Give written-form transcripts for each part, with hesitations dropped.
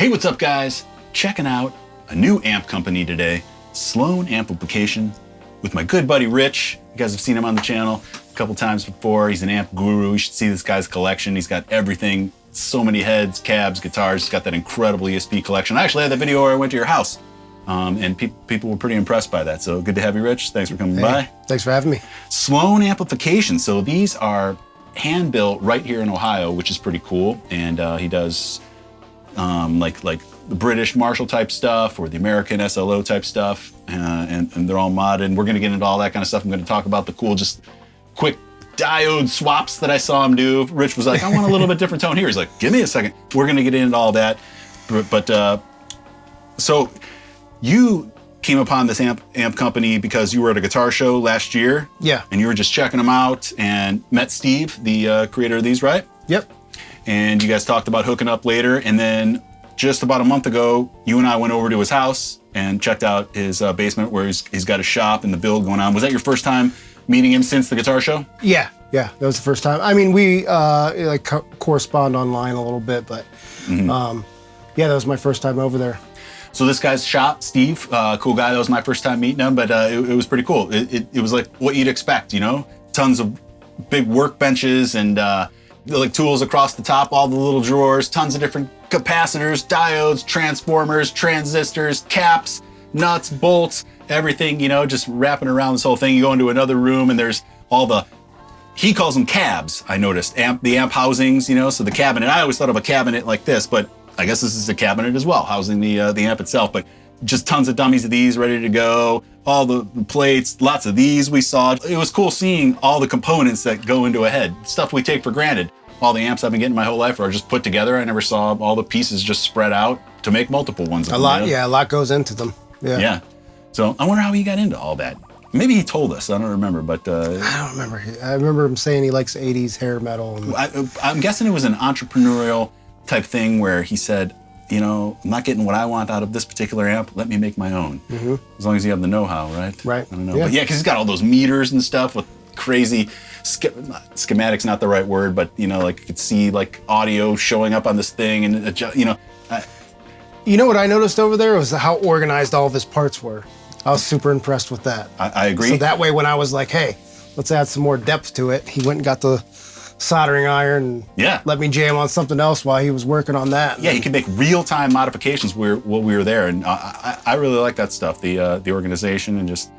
Hey, what's up, guys? Checking out a new amp company today, Sloan Amplification, with my good buddy Rich. You guys have seen him on the channel a couple times before. He's an amp guru. You should see this guy's collection. He's got everything, so many heads, cabs, guitars. He's got that incredible ESP collection. I actually had that video where I went to your house, and people were pretty impressed by that. So good to have you, Rich. Thanks for coming by. Thanks for having me. Sloan Amplification. So these are hand-built right here in Ohio, which is pretty cool. And he does like the British Marshall type stuff or the American SLO type stuff, and they're all modded. And we're gonna get into all that kind of stuff. I'm gonna talk about the cool, just quick diode swaps that I saw him do. Rich was like, I want a little bit different tone here. He's like, give me a second. We're gonna get into all that. So you came upon this amp company because you were at a guitar show last year. Yeah. And you were just checking them out and met Steve, the creator of these, right? Yep. And you guys talked about hooking up later. And then just about a month ago, you and I went over to his house and checked out his basement where he's got a shop and the build going on. Was that your first time meeting him since the guitar show? Yeah, that was the first time. I mean, we correspond online a little bit, but yeah, that was my first time over there. So this guy's shop, Steve, cool guy. That was my first time meeting him, but it was pretty cool. It was like what you'd expect, you know? Tons of big workbenches and like tools across the top, all the little drawers, tons of different capacitors, diodes, transformers, transistors, caps, nuts, bolts, everything, you know, just wrapping around this whole thing. You go into another room and there's all the, he calls them cabs, I noticed, the amp housings, you know, so the cabinet, I always thought of a cabinet like this, but I guess this is a cabinet as well, housing the amp itself, but just tons of dummies of these ready to go, all the plates, lots of these we saw. It was cool seeing all the components that go into a head, stuff we take for granted. All the amps I've been getting my whole life are just put together. I never saw all the pieces just spread out to make multiple ones. A lot goes into them. Yeah. So I wonder how he got into all that. Maybe he told us, I don't remember, but... I don't remember. I remember him saying he likes 80s hair metal. And... I'm guessing it was an entrepreneurial type thing where he said, you know, I'm not getting what I want out of this particular amp. Let me make my own. As long as you have the know-how, right? Right. I don't know. Yeah. But yeah, because he's got all those meters and stuff with crazy schematics, not the right word, but you know, like you could see like audio showing up on this thing and you know. You know what I noticed over there was how organized all of his parts were. I was super impressed with that. I agree. So that way when I was like, hey, let's add some more depth to it, he went and got the soldering iron and let me jam on something else while he was working on that. Yeah, he could make real-time modifications while we were there, and I really like that stuff, the organization and just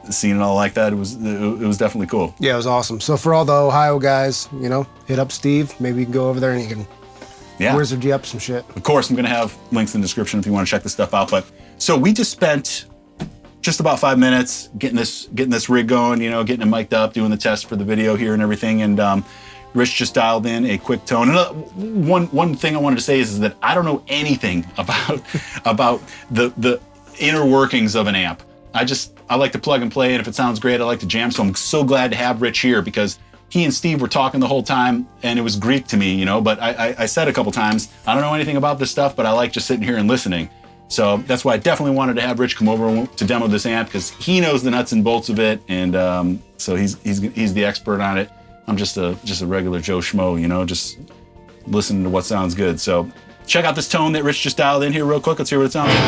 seeing it all like that. It was definitely cool. Yeah, it was awesome. So for all the Ohio guys, you know, hit up Steve. Maybe you can go over there and he can wizard you up some shit. Of course, I'm gonna have links in the description if you want to check this stuff out. But so we just spent just about 5 minutes getting this rig going, you know, getting it mic'd up, doing the test for the video here and everything, and Rich just dialed in a quick tone. And one thing I wanted to say is that I don't know anything about the inner workings of an amp. I like to plug and play, and if it sounds great, I like to jam. So I'm so glad to have Rich here because he and Steve were talking the whole time, and it was Greek to me, you know. But I said a couple times, I don't know anything about this stuff, but I like just sitting here and listening. So that's why I definitely wanted to have Rich come over to demo this amp because he knows the nuts and bolts of it, and so he's the expert on it. I'm just a regular Joe Schmo, you know, just listening to what sounds good. So check out this tone that Rich just dialed in here real quick. Let's hear what it sounds like.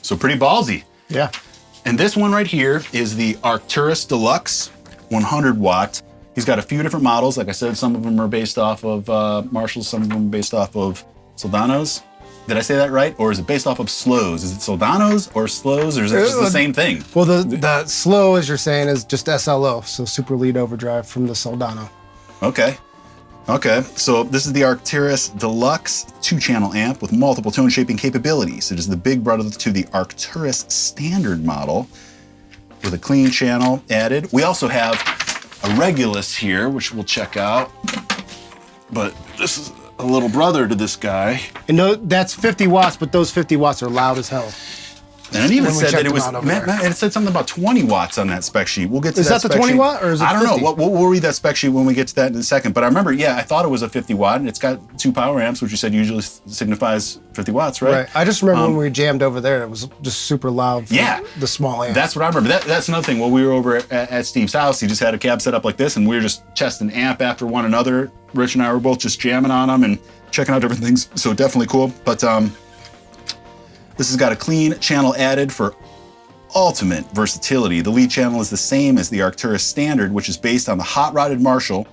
So pretty ballsy. Yeah. And this one right here is the Arcturus Deluxe 100 watt. He's got a few different models. Like I said, some of them are based off of Marshalls, some of them are based off of Soldanos. Did I say that right? Or is it based off of Slows? Is it Soldanos or Slows, or is it just the same thing? Well, the Slow, as you're saying, is just SLO, so Super Lead Overdrive from the Soldano. Okay. So this is the Arcturus Deluxe 2-channel amp with multiple tone shaping capabilities. It is the big brother to the Arcturus standard model with a clean channel added. We also have a Regulus here, which we'll check out. But this is a little brother to this guy. And no, that's 50 watts, but those 50 watts are loud as hell. And it even said that it was, it said something about 20 watts on that spec sheet. We'll get to that. Is that the 20 watt or is it 50? I don't know. We'll read that spec sheet when we get to that in a second. But I remember, yeah, I thought it was a 50 watt, and it's got 2 power amps, which you said usually signifies 50 watts, right? Right. I just remember when we jammed over there, it was just super loud for the small amp. That's what I remember. That's another thing. When we were over at Steve's house, he just had a cab set up like this, and we were just testing amp after one another. Rich and I were both just jamming on them and checking out different things. So definitely cool. But this has got a clean channel added for ultimate versatility. The lead channel is the same as the Arcturus standard, which is based on the hot-rodded Marshall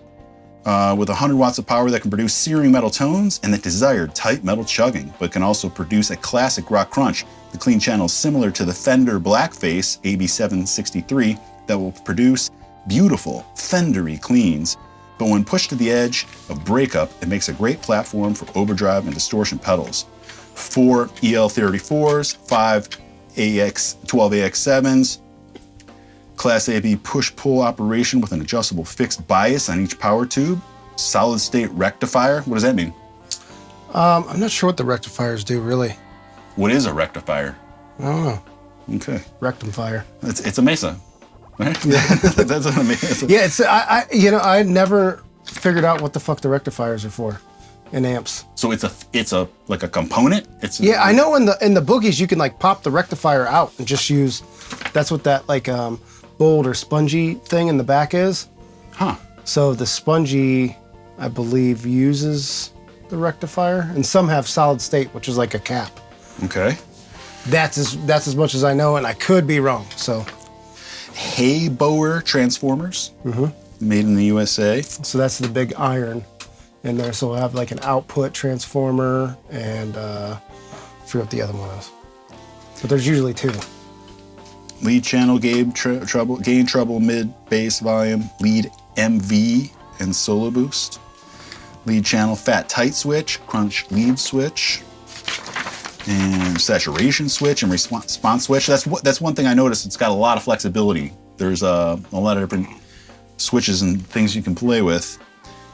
with 100 watts of power that can produce searing metal tones and the desired tight metal chugging, but can also produce a classic rock crunch. The clean channel is similar to the Fender Blackface AB763 that will produce beautiful Fendery cleans, but when pushed to the edge of breakup, it makes a great platform for overdrive and distortion pedals. 4 EL34s, 5 12AX7s, Class AB push-pull operation with an adjustable fixed bias on each power tube, solid-state rectifier. What does that mean? I'm not sure what the rectifiers do, really. What is a rectifier? I don't know. Okay. Rectifier. It's a Mesa, right? Yeah. That's a Mesa. Yeah, I never figured out what the fuck the rectifiers are for in amps. So it's a like a component? I know in the boogies you can like pop the rectifier out and just use, that's what that like bold or spongy thing in the back is. Huh. So the spongy, I believe, uses the rectifier, and some have solid state, which is like a cap. Okay. That's as much as I know, and I could be wrong. So Hayboer transformers, made in the USA. So that's the big iron in there. So we'll have like an output transformer and I forget what the other one is. But there's usually 2. Lead channel, gain treble, mid, bass, volume, lead MV and solo boost. Lead channel, fat tight switch, crunch lead switch, and saturation switch and response switch. That's one thing I noticed. It's got a lot of flexibility. There's a lot of different switches and things you can play with.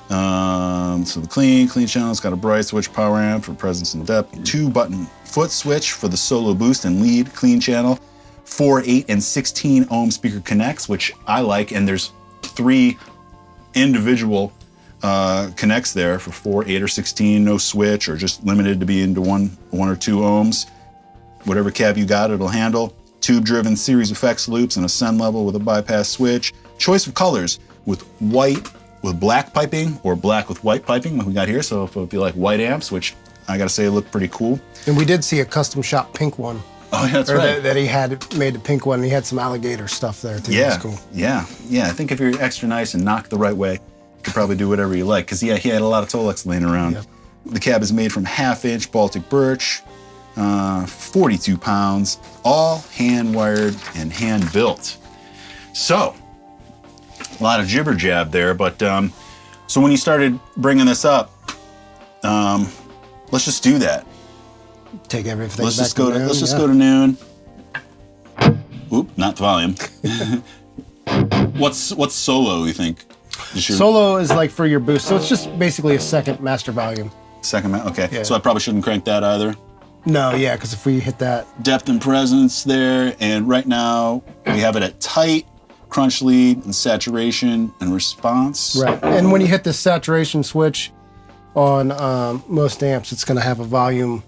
So the clean channel's got a bright switch power amp for presence and depth, 2-button foot switch for the solo boost and lead clean channel, 4, 8, and 16 ohm speaker connects, which I like, and there's 3 individual connects there for 4, 8, or 16, no switch, or just limited to be into 1 or 2 ohms. Whatever cab you got, it'll handle. Tube-driven series effects loops and a send level with a bypass switch. Choice of colors with white with black piping or black with white piping like we got here. So if you like white amps, which I gotta say look pretty cool. And we did see a custom shop pink one. Oh, yeah, that's right. That he had made the pink one, and he had some alligator stuff there too. Yeah, that's cool. Yeah. I think if you're extra nice and knocked the right way, you could probably do whatever you like. Because he had a lot of Tolex laying around. Yep. The cab is made from 1/2-inch Baltic birch, 42 pounds, all hand wired and hand built. So, a lot of jibber jab there, but so when you started bringing this up, let's just do that. Take everything. Let's just go to noon. Oop, not the volume. What's solo, you think? Solo is like for your boost, so it's just basically a second master volume. Okay. Yeah. So I probably shouldn't crank that either. No, yeah, because if we hit that. Depth and presence there, and right now we have it at tight, crunch lead, and saturation and response. Right, and when you hit the saturation switch on most amps, it's going to have a volume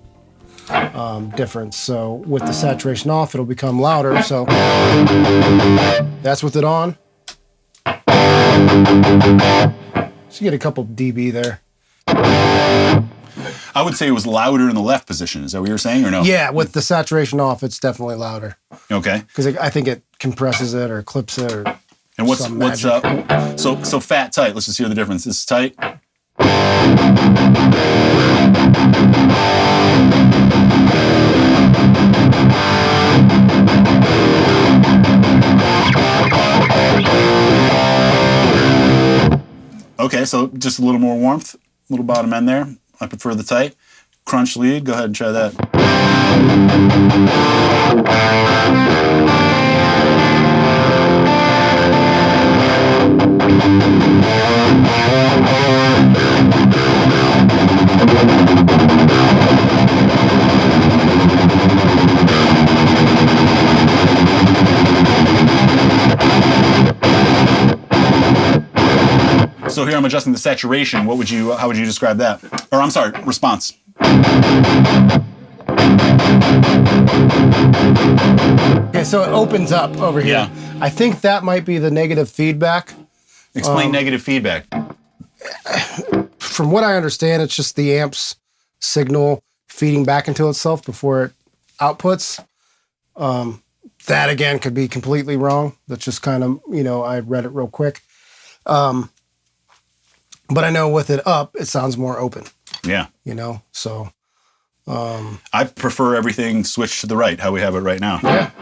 difference. So with the saturation off, it'll become louder. So that's with it on. So you get a couple dB there. I would say it was louder in the left position. Is that what you were saying, or no? Yeah, with the saturation off, it's definitely louder. Okay. Because I think it compresses it or clips it or. And what's so fat tight? Let's just hear the difference. This is tight. Okay, so just a little more warmth, a little bottom end there. I prefer the tight. Crunch lead, go ahead and try that. So here I'm adjusting the saturation. How would you describe that? Or I'm sorry, response. Okay, so it opens up over here. Yeah. I think that might be the negative feedback. Explain negative feedback. From what I understand, it's just the amp's signal feeding back into itself before it outputs. That again could be completely wrong. That's just kind of, I read it real quick. But I know with it up, it sounds more open. Yeah. So. I prefer everything switched to the right, how we have it right now. Yeah.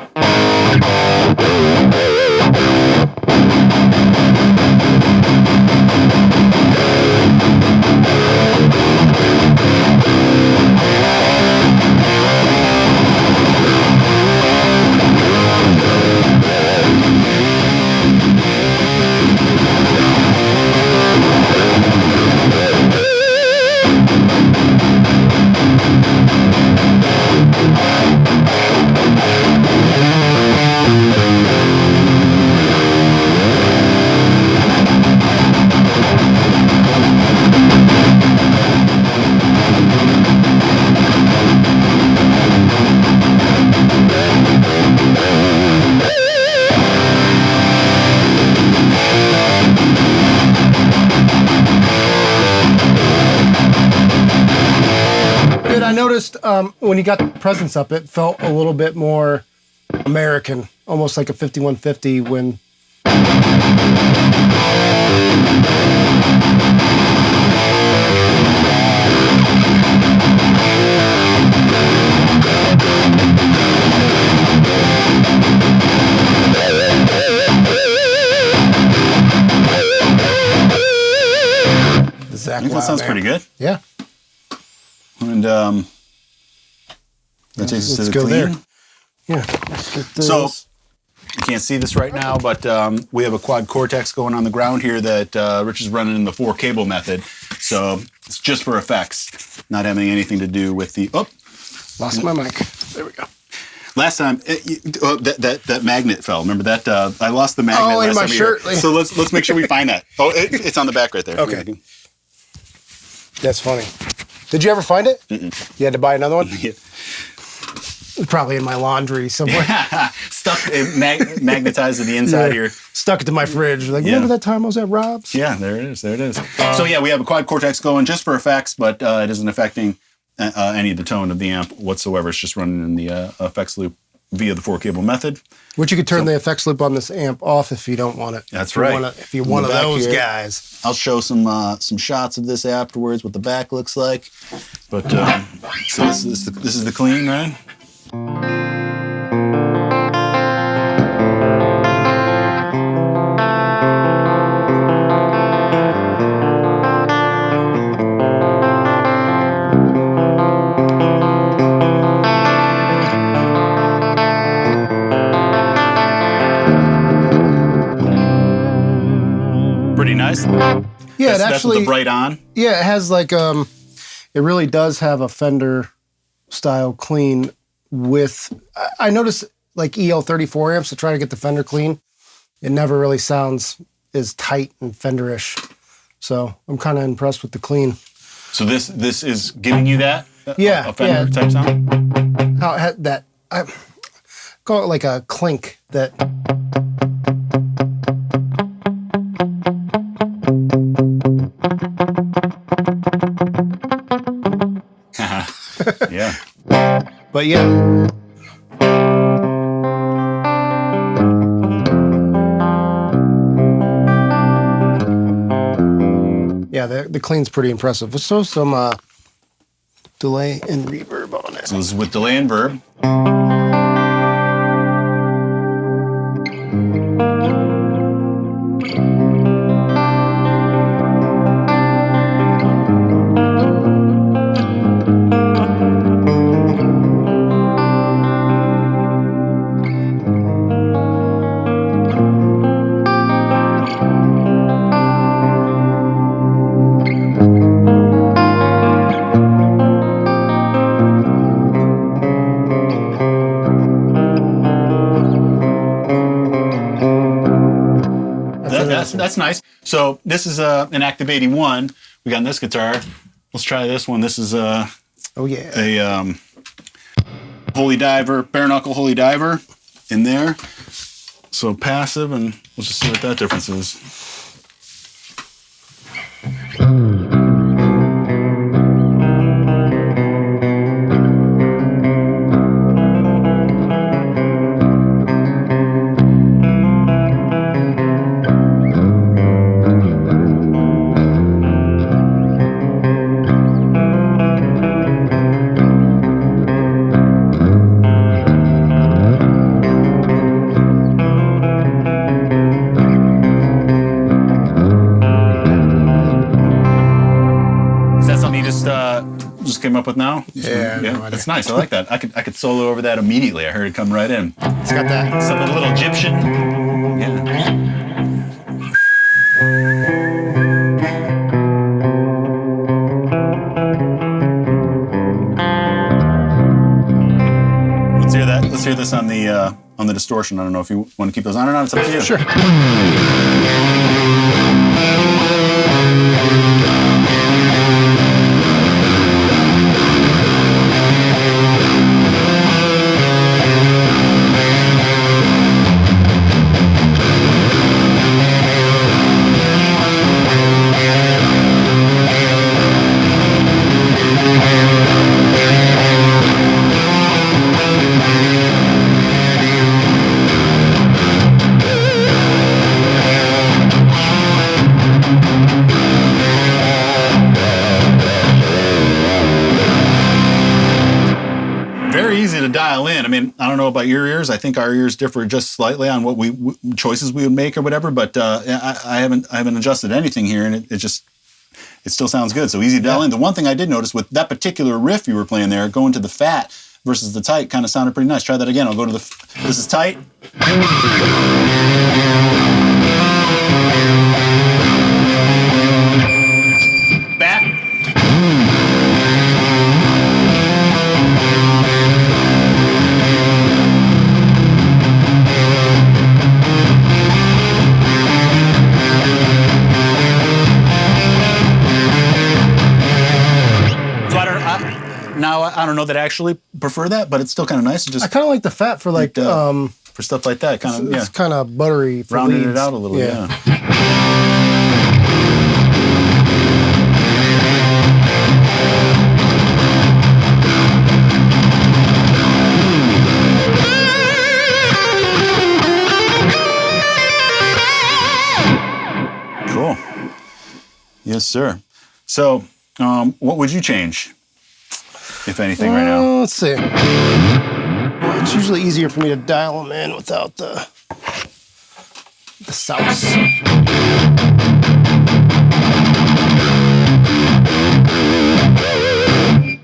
I noticed when you got the presence up, it felt a little bit more American, almost like a 5150 when. I think that sounds pretty good. Yeah. And that takes us to the clean. There. Yeah. So you can't see this right now, but we have a quad cortex going on the ground here that Rich is running in the 4 cable method. So it's just for effects, not having anything to do with the. Oh, lost my mic. There we go. Last time that magnet fell. Remember that? I lost the magnet. Oh, last in my time shirt. So let's make sure we find that. Oh, it's on the back right there. Okay. That's funny. Did you ever find it? Mm-mm. You had to buy another one? Yeah. It's probably in my laundry somewhere. Stuck, magnetized to the inside here. Stuck it to my fridge. Like, remember that time I was at Rob's? Yeah, there it is. There it is. So yeah, we have a quad cortex going just for effects, but it isn't affecting any of the tone of the amp whatsoever. It's just running in the effects loop via the 4 cable method. Which you could turn the effects loop on this amp off if you don't want it. That's right. If you're one of those guys. I'll show some shots of this afterwards, what the back looks like. But so this is the clean, right? Pretty nice. Yeah, that's with the bright on. Yeah, it has like it really does have a Fender style clean with. I noticed like EL34 amps to try to get the Fender clean. It never really sounds as tight and Fenderish. So I'm kind of impressed with the clean. So this is giving you that? Yeah, a Fender type sound? How it had that? I call it like a clink that. Yeah. But yeah. Yeah, the clean's pretty impressive. Let's throw some delay and reverb on it. So this is with delay and verb. That's nice. So this is an Active 81 we got in this guitar. Let's try this one. This is a Holy Diver, bare knuckle Holy Diver in there. So passive, and we'll just see what that difference is. Just came up with now? Yeah, no idea. That's nice. I like that. I could solo over that immediately. I heard it come right in. It's got that something a little Egyptian. Yeah. Let's hear that. Let's hear this on the distortion. I don't know if you want to keep those on or not. It's up to you. Sure. Dial in. I mean, I don't know about your ears. I think our ears differ just slightly on what choices we would make or whatever. But I haven't adjusted anything here, and it still sounds good. So easy to dial in. The one thing I did notice with that particular riff you were playing there, going to the fat versus the tight, kind of sounded pretty nice. Try that again. I'll go to this is tight. Fat. Now, I don't know that I actually prefer that, but it's still kind of nice. I kind of like the fat for like for stuff like that. Kind of, it's kind of buttery. For rounding leads. It out a little, yeah. Cool. Yes, sir. So, what would you change? If anything, right now. Let's see. Well, it's usually easier for me to dial them in without the sauce.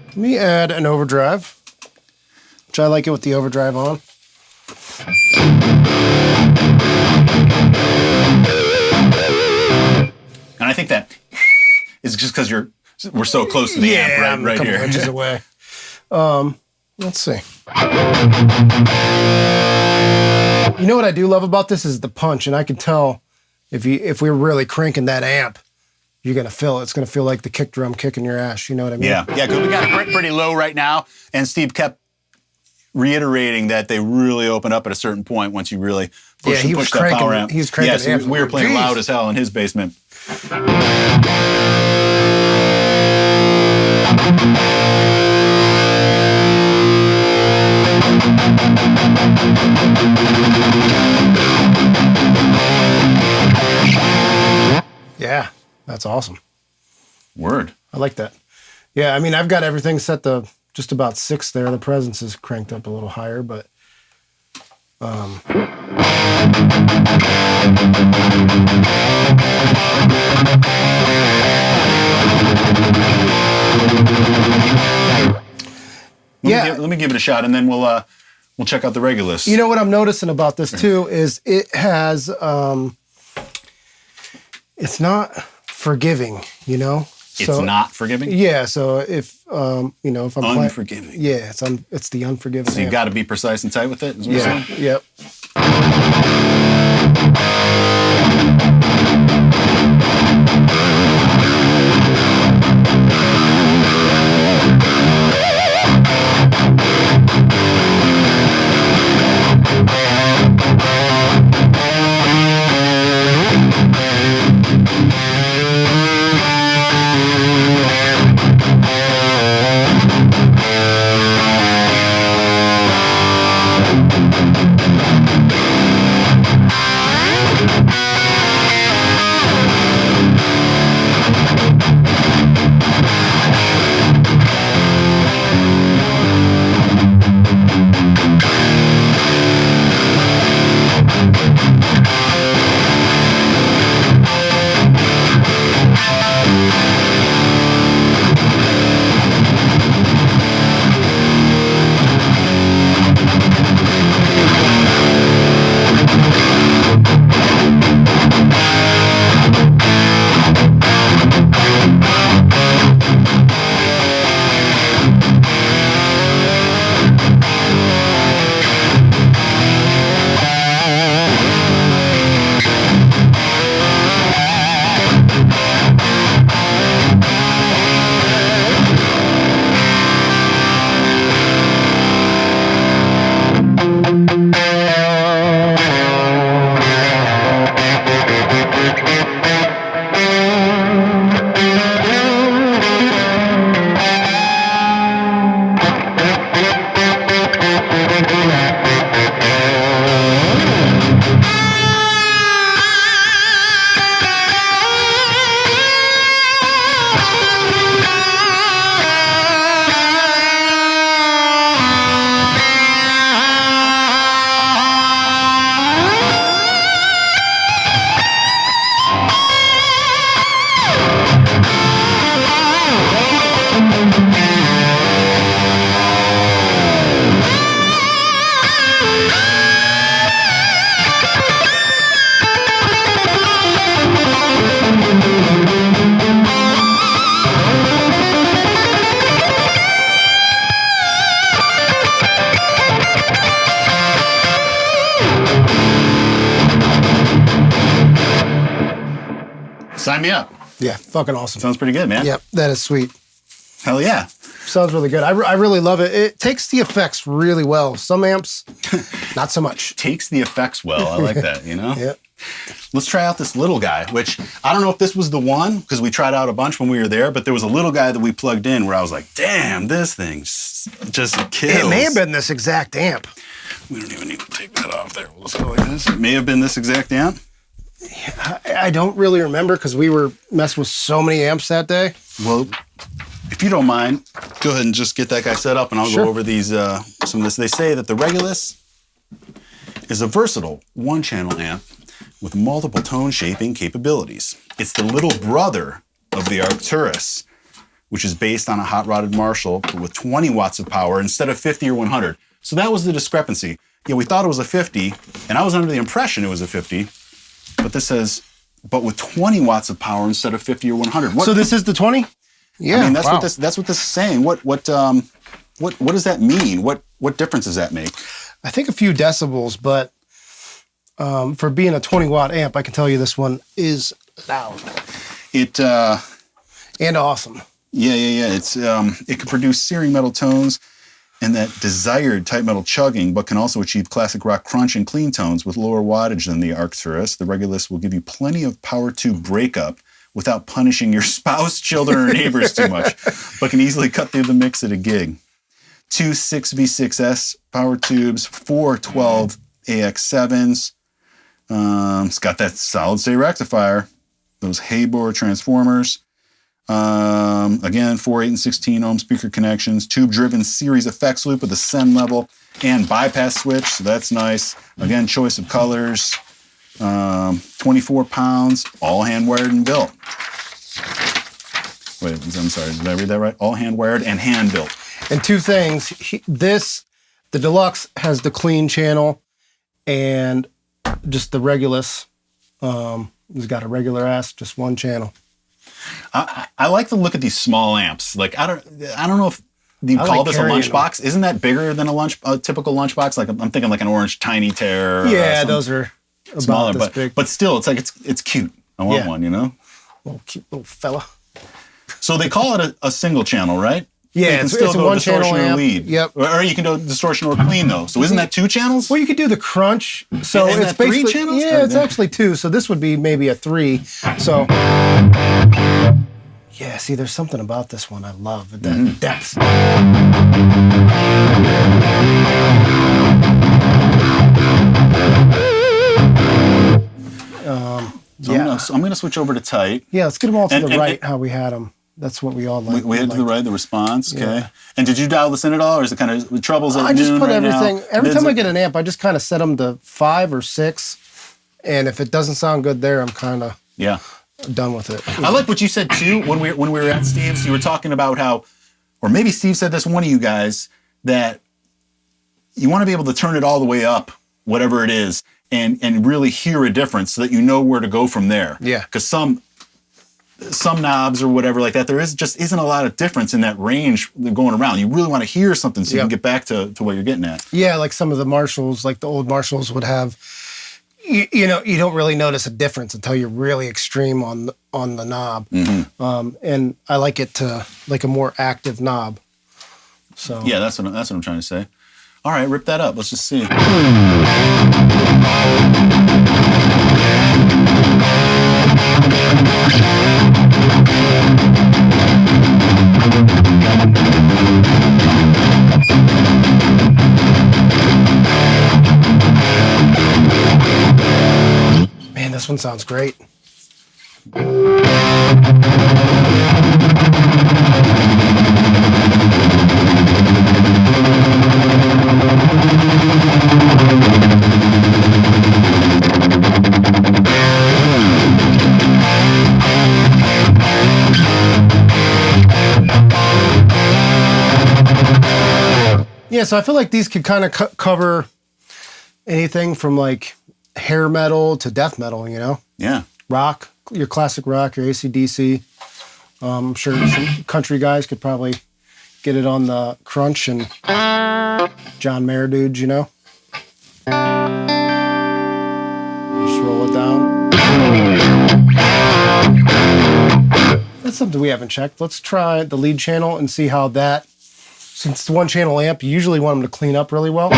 Let me add an overdrive, which I like it with the overdrive on. And I think that is just because we're so close to the amp, right here. Inches away. Let's see. You know what I do love about this is the punch, and I can tell if we're really cranking that amp, you're gonna feel it. It's gonna feel like the kick drum kicking your ass. You know what I mean? Yeah, because we got it pretty low right now, and Steve kept reiterating that they really open up at a certain point once you really push that power amp. He's cranking. Yeah, so we were playing loud as hell in his basement. Yeah, that's awesome. Word. I like that. Yeah, I mean, I've got everything set to just about 6 there. The presence is cranked up a little higher, but Let me give it a shot, and then we'll check out the Regulus. You know what I'm noticing about this too is it has it's not forgiving, you know. It's not forgiving? Yeah, so if you know, if I'm unforgiving. Yeah, it's the unforgiving. So you got to be precise and tight with it, is what you're saying? Yep. Sign me up. Yeah, fucking awesome. Sounds pretty good, man. Yep, that is sweet. Hell yeah. Sounds really good. I really love it. It takes the effects really well. Some amps, not so much. Takes the effects well. I like that, you know? Yep. Let's try out this little guy, which I don't know if this was the one, because we tried out a bunch when we were there, but there was a little guy that we plugged in where I was like, damn, this thing just kills. It may have been this exact amp. We don't even need to take that off there. We'll just go like this. It may have been this exact amp. I don't really remember because we were messing with so many amps that day. Well, if you don't mind, go ahead and just get that guy set up and I'll go over these, some of this. They say that the Regulus is a versatile one-channel amp with multiple tone shaping capabilities. It's the little brother of the Arcturus, which is based on a hot-rodded Marshall but with 20 watts of power instead of 50 or 100. So that was the discrepancy. Yeah, we thought it was a 50, and I was under the impression it was a 50, but this says, but with 20 watts of power instead of 50 or 100. So this is the 20? Yeah, I mean, that's what this is saying. What does that mean? What difference does that make? I think a few decibels, but for being a 20-watt amp, I can tell you this one is loud. And awesome. Yeah. It's it can produce searing metal tones and that desired tight metal chugging, but can also achieve classic rock crunch and clean tones with lower wattage than the Arcturus. The Regulus will give you plenty of power tube breakup without punishing your spouse, children, or neighbors too much, but can easily cut through the mix at a gig. 2 6V6S power tubes, 4 12 AX7s. It's got that solid state rectifier, those Haybor transformers. Again, 4, 8, and 16 ohm speaker connections, tube-driven series effects loop with a send level and bypass switch, so that's nice. Again, choice of colors, 24 pounds, all hand-wired and built. Wait, I'm sorry, did I read that right? All hand-wired and hand-built. And two things, the Deluxe has the clean channel and just the Regulus has got a regular ass, just one channel. I like to look at these small amps. Like I don't know if you call this a lunchbox. Isn't that bigger than a typical lunchbox? Like I'm thinking like an orange Tiny Tear. Yeah, those are about smaller, this big. But still, it's like it's cute. I want one, you know. Little cute little fella. So they call it a single channel, right? Yeah, it's a one channel amp. Lead. Yep. Or you can do distortion or clean though. So isn't that 2 channels? Well, you could do the crunch. So isn't it's that 3 basically channels? Yeah, it's actually 2. So this would be maybe a 3. So yeah, see, there's something about this one I love. The depth. So I'm gonna switch over to tight. Yeah, let's get them all to the right how we had them. That's what we all like. We had to the right, the response, okay. Yeah. And did you dial this in at all, or is it kind of troubles at I just put everything, now? every time I get an amp, I just kind of set them to 5 or 6. And if it doesn't sound good there, I'm kind of done with it. I like what you said too, when we were at Steve's, you were talking about how, or maybe Steve said this, one of you guys, that you want to be able to turn it all the way up, whatever it is, and really hear a difference so that you know where to go from there. Yeah. Because some knobs or whatever like that, there just isn't a lot of difference in that range going around. You really want to hear something so you can get back to what you're getting at. Yeah, like some of the Marshalls, like the old Marshalls would have, you know, you don't really notice a difference until you're really extreme on the knob. And I like it to like a more active knob. So yeah, that's what I'm trying to say. All right, rip that up. Let's just see. Man, this one sounds great. Yeah, so I feel like these could kind of cover anything from like hair metal to death metal, you know? Yeah. Rock, your classic rock, your AC/DC. I'm sure some country guys could probably get it on the crunch and John Mayer dudes, you know? Just roll it down. That's something we haven't checked. Let's try the lead channel and see how that, since it's one channel amp, you usually want them to clean up really well.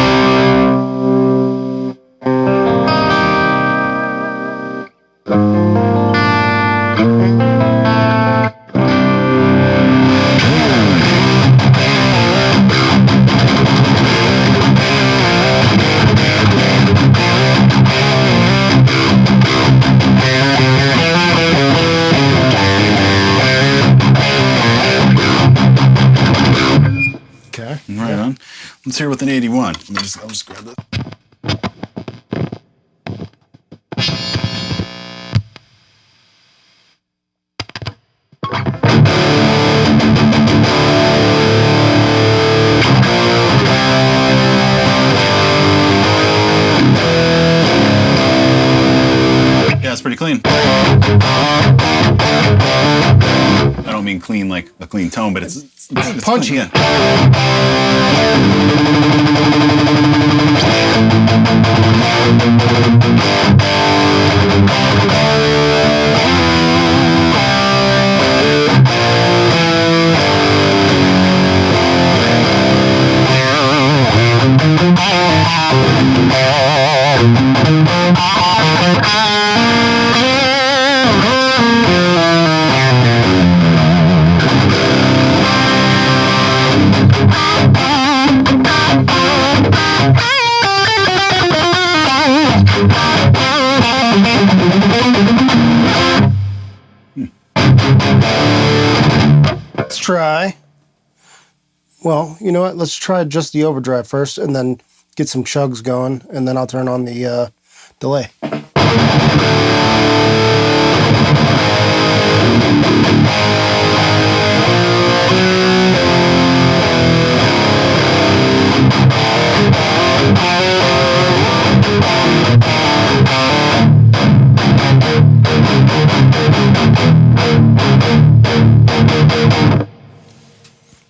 Okay. Right on. Let's hear with an 81. I'll just grab that. Yeah, it's pretty clean. I don't mean clean like a clean tone, but it's punchy. Clean, yeah. Let's try. Well, you know what? Let's try just the overdrive first and then get some chugs going, and then I'll turn on the delay.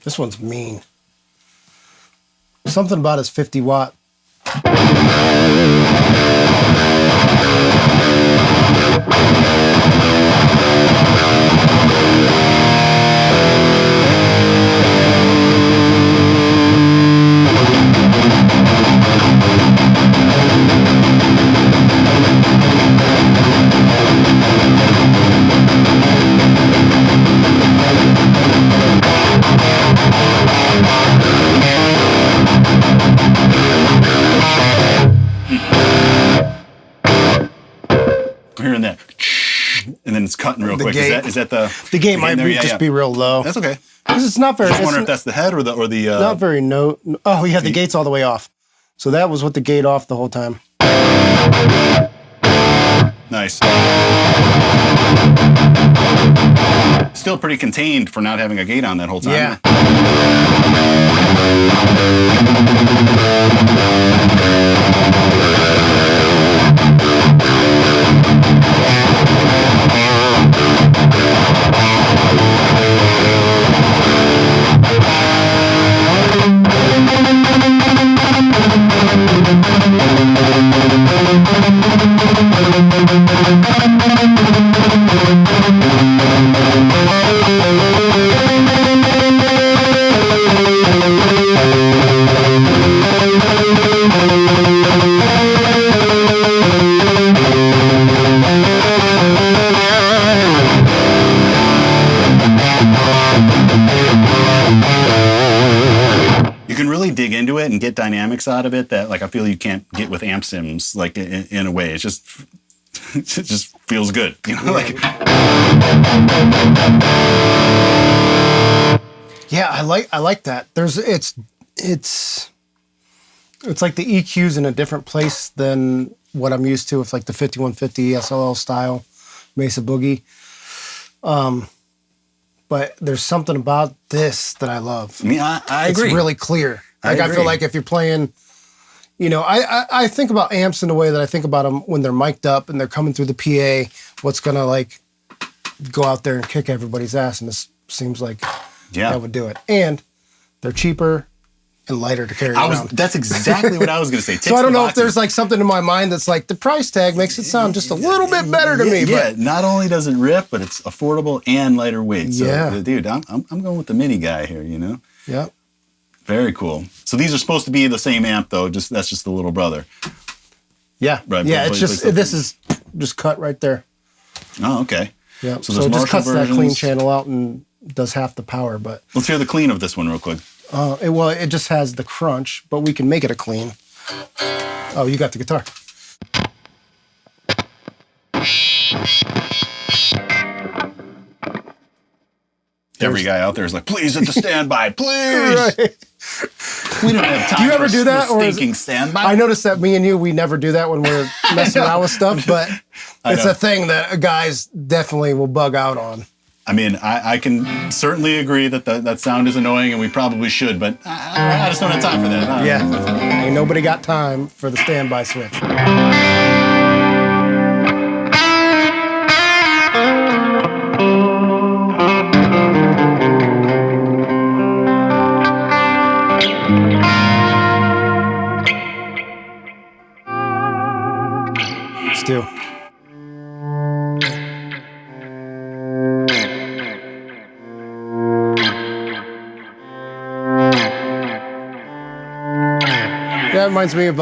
This one's mean. Something about his 50-watt. I'm hearing that, and then it's cutting real quick. Is that the gate might just be real low? That's okay. Because it's not very. I just wonder if that's the head or the. Not very no. Oh, yeah, the gate's all the way off. So that was with the gate off the whole time. Nice. Still pretty contained for not having a gate on that whole time. Yeah. dig into it and get dynamics out of it that like I feel you can't get with amp sims, like in a way. It's just it just feels good, you know, like. Yeah, I like that. It's like the EQ's in a different place than what I'm used to with like the 5150 SLL style Mesa Boogie. But there's something about this that I love. I mean, I agree. It's really clear. Like I feel like if you're playing, you know, I think about amps in a way that I think about them when they're mic'd up and they're coming through the PA. What's gonna like go out there and kick everybody's ass? And this seems like that would do it. And they're cheaper and lighter to carry around. That's exactly what I was going to say. So I don't know if there's like something in my mind that's like the price tag makes it sound just a little bit better to me. Yeah, but not only does it rip, but it's affordable and lighter weight. So, yeah. Dude, I'm going with the mini guy here, you know? Yeah. Very cool. So these are supposed to be the same amp, though. That's just the little brother. Yeah. Right. Yeah, it's just, this is just cut right there. Oh, okay. Yeah. So it just cuts that clean channel out and does half the power. But let's hear the clean of this one real quick. It just has the crunch, but we can make it a clean. Oh, you got the guitar. Every guy out there is like, please hit the standby, please. Right. We don't have time. Do you ever do that? Or stinking standby. I noticed that me and you, we never do that when we're messing around with stuff, but it's a thing that guys definitely will bug out on. I mean, I can certainly agree that sound is annoying, and we probably should, but I just don't have time for that. Yeah, ain't nobody got time for the standby switch. Let's do. That reminds me of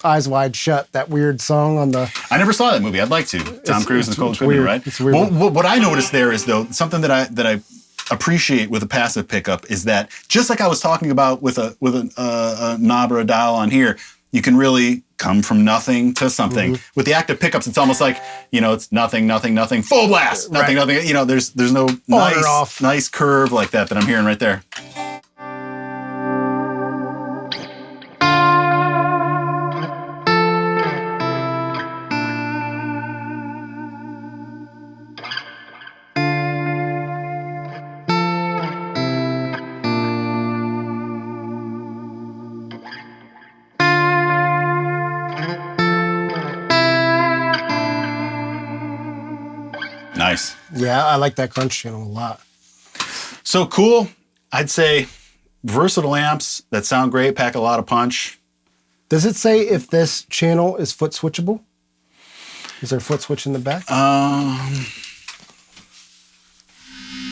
Eyes Wide Shut, that weird song on the... I never saw that movie. I'd like to. Tom Cruise and Nicole Kidman, right? It's weird. Well, what I noticed there is, though, something that I appreciate with a passive pickup is that, just like I was talking about with a knob or a dial on here, you can really come from nothing to something. Mm-hmm. With the active pickups, it's almost like, it's nothing, nothing, nothing, full blast, nothing, nothing. There's no nice curve like that I'm hearing right there. Nice. Yeah, I like that crunch channel a lot. So cool. I'd say versatile amps that sound great, pack a lot of punch. Does it say if this channel is foot switchable? Is there a foot switch in the back?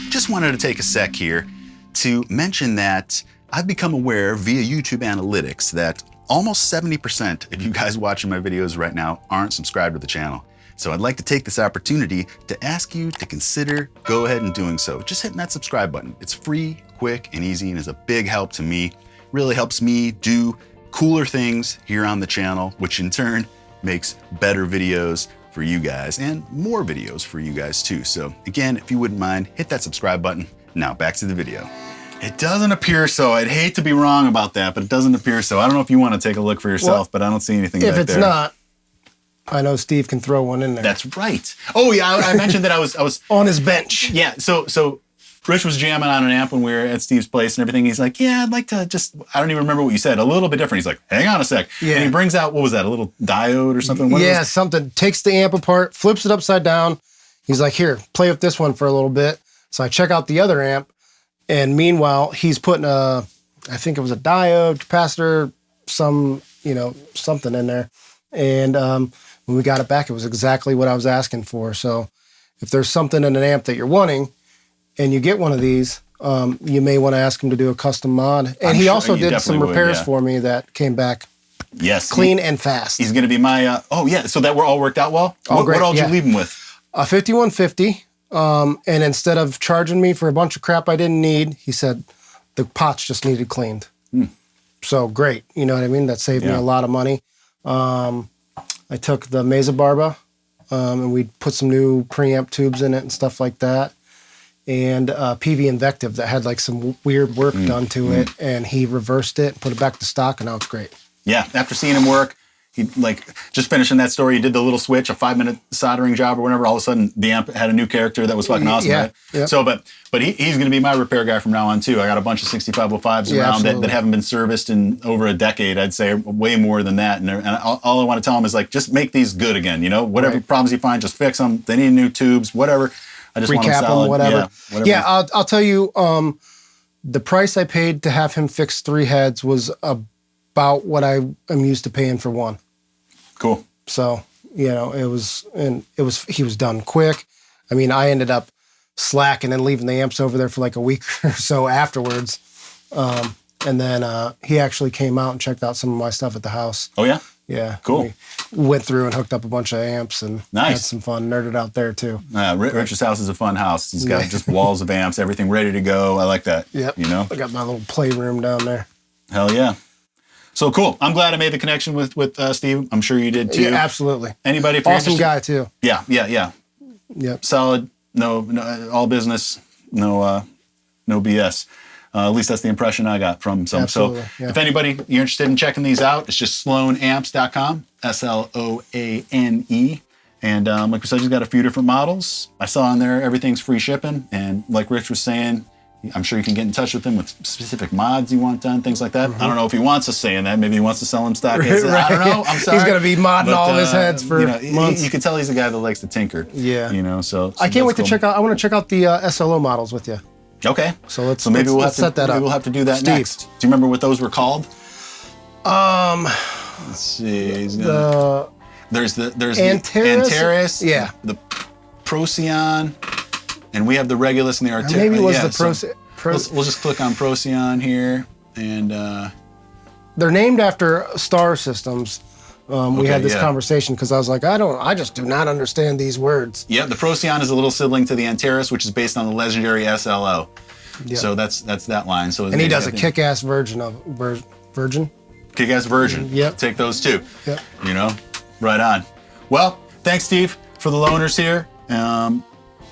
Just wanted to take a sec here to mention that I've become aware via YouTube analytics that almost 70% of you guys watching my videos right now aren't subscribed to the channel. So I'd like to take this opportunity to ask you to consider go ahead and doing so. Just hitting that subscribe button. It's free, quick, and easy, and is a big help to me. Really helps me do cooler things here on the channel, which in turn makes better videos for you guys and more videos for you guys too. So again, if you wouldn't mind, hit that subscribe button. Now back to the video. It doesn't appear so. I'd hate to be wrong about that, but it doesn't appear so. I don't know if you want to take a look for yourself, but I don't see anything back there. If it's not, I know Steve can throw one in there. That's right. Oh yeah, I mentioned that I was on his bench. Yeah, so Rich was jamming on an amp when we were at Steve's place and everything. He's like, yeah, I'd like to just, I don't even remember what you said, a little bit different. He's like, hang on a sec. Yeah. And he brings out, what was that, a little diode or something? Yeah, something. Takes the amp apart, flips it upside down. He's like, here, play with this one for a little bit. So I check out the other amp, and meanwhile, he's putting I think it was a diode, capacitor, something in there. And when we got it back, it was exactly what I was asking for. So if there's something in an amp that you're wanting, and you get one of these, you may want to ask him to do a custom mod. And he also did some repairs for me that came back clean and fast. He's going to be my, so that were all worked out well? What all did you leave him with? A 5150. And instead of charging me for a bunch of crap I didn't need, he said the pots just needed cleaned. So great. You know what I mean? That saved me a lot of money. I took the Mesa Barba, and we put some new preamp tubes in it and stuff like that. And PV Invective that had like some weird work done to it, and he reversed it, put it back to stock, and now it's great. Yeah, after seeing him work, he just finishing that story, he did the little switch, a 5-minute soldering job or whatever. All of a sudden, the amp had a new character that was fucking awesome, right? Yeah. So, but he's going to be my repair guy from now on too. I got a bunch of 6505s around that haven't been serviced in over a decade. I'd say way more than that. And all I want to tell him is just make these good again. Whatever problems you find, just fix them. They need new tubes, whatever. I just want them solid. Whatever. Yeah, I'll tell you, The price I paid to have him fix 3 heads was about what I am used to paying for one. Cool. So, he was done quick. I mean, I ended up slacking and leaving the amps over there for like a week or so afterwards. And then he actually came out and checked out some of my stuff at the house. Oh, yeah? Yeah. Cool. We went through and hooked up a bunch of amps and nice. had some fun, nerded out there too. Richard's house is a fun house. He's got just walls of amps, everything ready to go. I like that. Yep. You know? I got my little playroom down there. Hell yeah. So cool. I'm glad I made the connection with Steve. I'm sure you did too. Yeah, absolutely. Anybody? If you're awesome interested? guy too. Yeah. Yep. Solid. No, all business. No BS. At least that's the impression I got from some. Absolutely, So if anybody you're interested in checking these out, it's just sloanamps.com, SLOANE. And like we said, he's got a few different models. I saw on there everything's free shipping. And like Rich was saying, I'm sure you can get in touch with him with specific mods you want done, things like that. I don't know if he wants us saying that. Maybe he wants to sell them stock. Right. I don't know. I'm sorry. He's going to be modding all of his heads for months. You can tell he's a guy that likes to tinker. Yeah. So I can't wait to check out. I want to check out the SLO models with you. Okay. So let's we'll set that up. Maybe we'll have to do that Steve. next. Do you remember what those were called? Let's see. There's the Antares. Yeah. The Procyon, and we have the Regulus and the Arcturus. Maybe it was the Procyon. We'll just click on Procyon here, and they're named after star systems. We had this conversation because I was like, I just do not understand these words. Yeah, the Procyon is a little sibling to the Antares, which is based on the legendary SLO. Yep. So that's that line. So and he does a kick-ass version of Virgin. Kick-ass version. Yep. Take those too. Yep. Right on. Well, thanks, Steve, for the loaners here.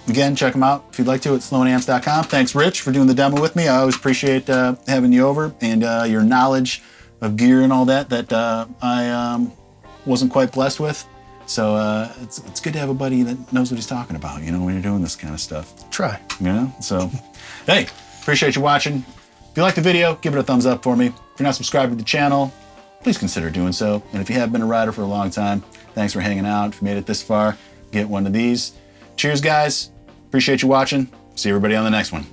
Again, check them out if you'd like to at sloanamps.com. Thanks, Rich, for doing the demo with me. I always appreciate having you over and your knowledge of gear and all that I wasn't quite blessed with. So it's good to have a buddy that knows what he's talking about, when you're doing this kind of stuff. Try. So, hey, appreciate you watching. If you like the video, give it a thumbs up for me. If you're not subscribed to the channel, please consider doing so. And if you have been a rider for a long time, thanks for hanging out. If you made it this far, get one of these. Cheers, guys. Appreciate you watching. See everybody on the next one.